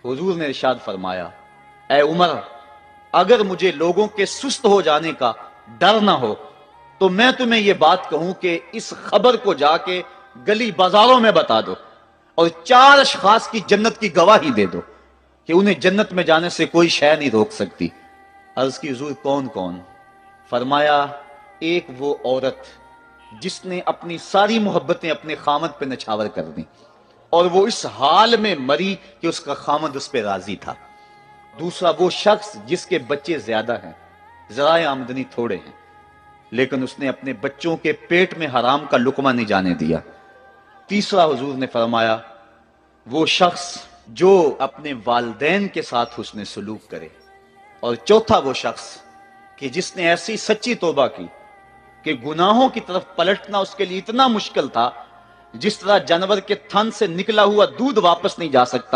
हुजूर ने इरशाद फरमाया, ए उमर, अगर मुझे लोगों के सुस्त हो जाने का डर ना हो तो मैं तुम्हें यह बात कहूं कि इस खबर को जाके गली बाजारों में बता दो और 4 अशखास की जन्नत की गवाही दे दो कि उन्हें जन्नत में जाने से कोई शय नहीं रोक सकती। अर्ज की हुजूर कौन कौन? फरमाया, एक वो औरत जिसने अपनी सारी मोहब्बतें अपने खामद पे नछावर कर दी और वो इस हाल में मरी कि उसका खामद उस पर राजी था। दूसरा वो शख्स जिसके बच्चे ज्यादा हैं, जराए आमदनी थोड़े हैं, लेकिन उसने अपने बच्चों के पेट में हराम का लुकमा नहीं जाने दिया। तीसरा हुजूर ने फरमाया, वो शख्स जो अपने वालिदैन के साथ हुस्न सलूक करे। और चौथा वो शख्स कि जिसने ऐसी सच्ची तौबा की कि गुनाहों की तरफ पलटना उसके लिए इतना मुश्किल था जिस तरह जानवर के थन से निकला हुआ दूध वापस नहीं जा सकता,